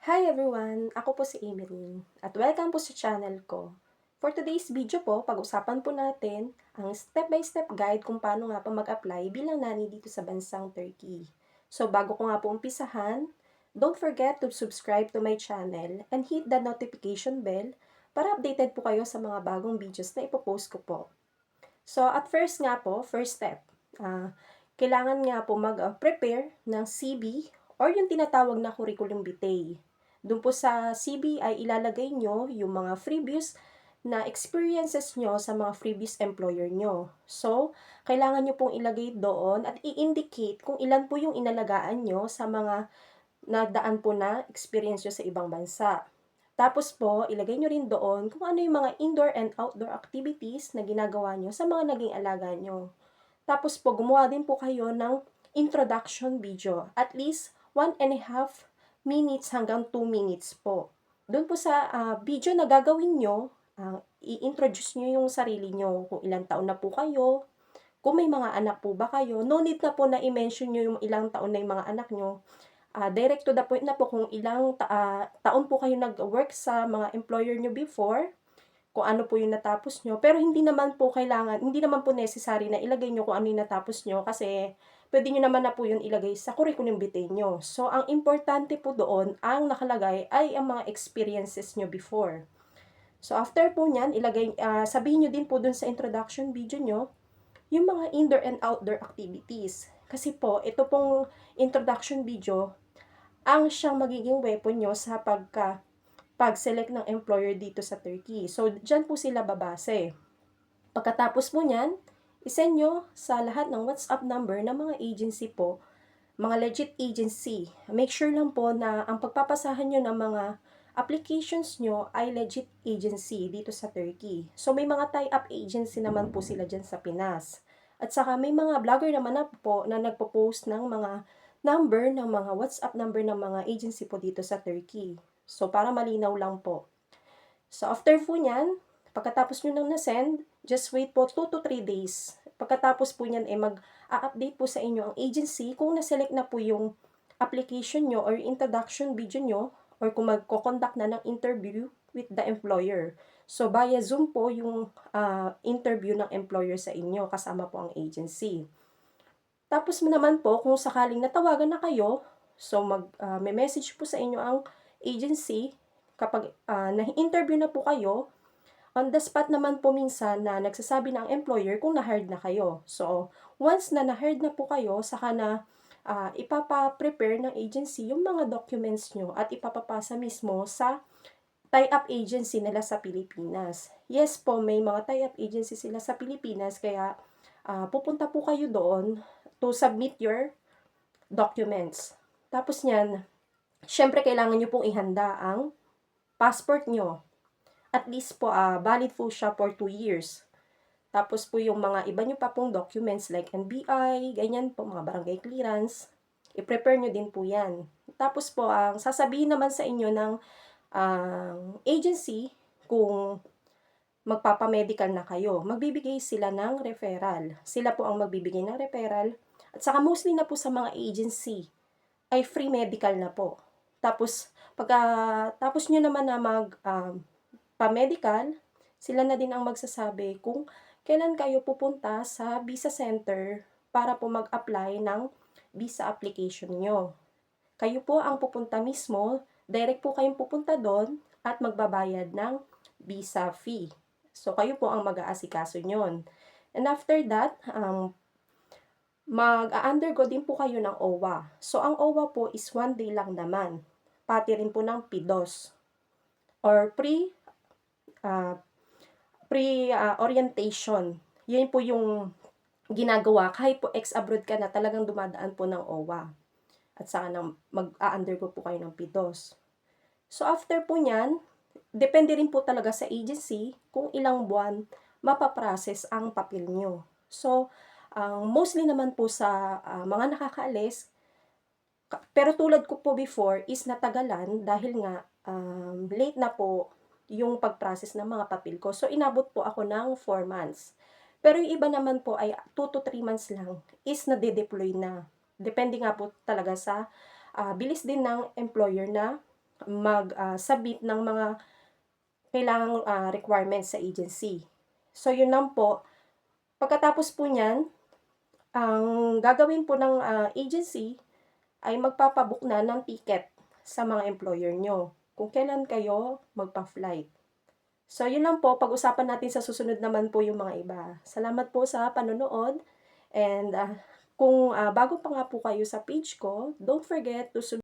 Hi everyone! Ako po si Emeline at welcome po sa channel ko. For today's video po, pag-usapan po natin ang step-by-step guide kung paano nga po mag-apply bilang nanny dito sa bansang Turkey. So bago ko nga po umpisahan, don't forget to subscribe to my channel and hit the notification bell para updated po kayo sa mga bagong videos na ipopost ko po. So at first nga po, first step, kailangan nga po mag-prepare ng CB or yung tinatawag na curriculum vitae. Doon po sa CB ay ilalagay nyo yung mga freebies na experiences nyo sa mga previous employer nyo. So, kailangan nyo pong ilagay doon at i-indicate kung ilan po yung inalagaan nyo sa mga nadaan po na experience nyo sa ibang bansa. Tapos po, ilagay nyo rin doon kung ano yung mga indoor and outdoor activities na ginagawa nyo sa mga naging alaga nyo. Tapos po, gumawa din po kayo ng introduction video. At least 1.5 minutes hanggang 2 minutes po. Doon po sa video na gagawin nyo, i-introduce nyo yung sarili nyo, kung ilang taon na po kayo, kung may mga anak po ba kayo. No need na po na i-mention nyo yung ilang taon na yung mga anak nyo. Direct to the point na po kung ilang taon po kayo nag-work sa mga employer nyo before, kung ano po yung natapos nyo. Pero hindi naman po kailangan, hindi naman po necessary na ilagay nyo kung ano yung natapos nyo kasi pwede nyo naman na po yun ilagay sa curriculum vitae nyo. So, ang importante po doon, ang nakalagay ay ang mga experiences nyo before. So, after po nyan, sabihin nyo din po dun sa introduction video nyo, yung mga indoor and outdoor activities. Kasi po, ito pong introduction video, ang siyang magiging weapon nyo sa pag-select ng employer dito sa Turkey. So, dyan po sila babase. Pagkatapos po niyan, isend nyo sa lahat ng WhatsApp number ng mga agency po, mga legit agency. Make sure lang po na ang pagpapasahan nyo ng mga applications nyo ay legit agency dito sa Turkey. So, may mga tie-up agency naman po sila dyan sa Pinas. At saka may mga vlogger naman na po na nagpo-post ng mga number ng mga WhatsApp number ng mga agency po dito sa Turkey. So, para malinaw lang po. So, after po niyan, pagkatapos nyo nang na-send, just wait po 2 to 3 days. Pagkatapos po niyan, mag-a-update po sa inyo ang agency kung na-select na po yung application nyo or introduction video nyo or kung magko-conduct na ng interview with the employer. So, via Zoom po yung interview ng employer sa inyo, kasama po ang agency. Tapos naman po, kung sakaling natawagan na kayo, so may message po sa inyo ang agency kapag na-interview na po kayo. On the spot naman po minsan na nagsasabi ng employer kung na-hired na kayo. So, once na na-hired na po kayo, saka na ipapa-prepare ng agency yung mga documents nyo at ipapapasa mismo sa tie-up agency nila sa Pilipinas. Yes po, may mga tie-up agency sila sa Pilipinas, kaya pupunta po kayo doon to submit your documents. Tapos niyan, syempre kailangan nyo pong ihanda ang passport nyo. At least po, valid po siya for 2 years. Tapos po yung mga iba nyo pa pong documents like NBI, ganyan po, mga barangay clearance, i-prepare nyo din po yan. Tapos po, ang sasabihin naman sa inyo ng agency kung magpapamedical na kayo, magbibigay sila ng referral. Sila po ang magbibigay ng referral. At saka mostly na po sa mga agency ay free medical na po. Tapos, tapos nyo naman na pa-medical, sila na din ang magsasabi kung kailan kayo pupunta sa visa center para po mag-apply ng visa application nyo. Kayo po ang pupunta mismo, direct po kayong pupunta doon at magbabayad ng visa fee. So, kayo po ang mag-aasikaso nyon. And after that, mag-undergo din po kayo ng OWA. So, ang OWA po is 1 day lang naman. Pati rin po ng PIDOS or pre-orientation. Yan po yung ginagawa kahit po ex-abroad ka na, talagang dumadaan po ng OWA. At saka mag-undergo po kayo ng PIDOS. So, after po nyan, depende rin po talaga sa agency kung ilang buwan mapaprocess ang papel nyo. So, mostly naman po sa mga nakakaalis, pero tulad ko po before is natagalan dahil nga late na po yung pag-process ng mga papel ko. So, inabot po ako ng 4 months. Pero yung iba naman po ay 2 to 3 months lang is nade-deploy na. Depende nga po talaga sa bilis din ng employer na submit ng mga kailangang requirements sa agency. So, yun lang po. Pagkatapos po niyan, ang gagawin po ng agency ay magpapabook na ng ticket sa mga employer nyo kung kailan kayo magpa-flight. So, yun lang po. Pag-usapan natin sa susunod naman po yung mga iba. Salamat po sa panonood. And kung bago pa nga po kayo sa page ko, don't forget to subscribe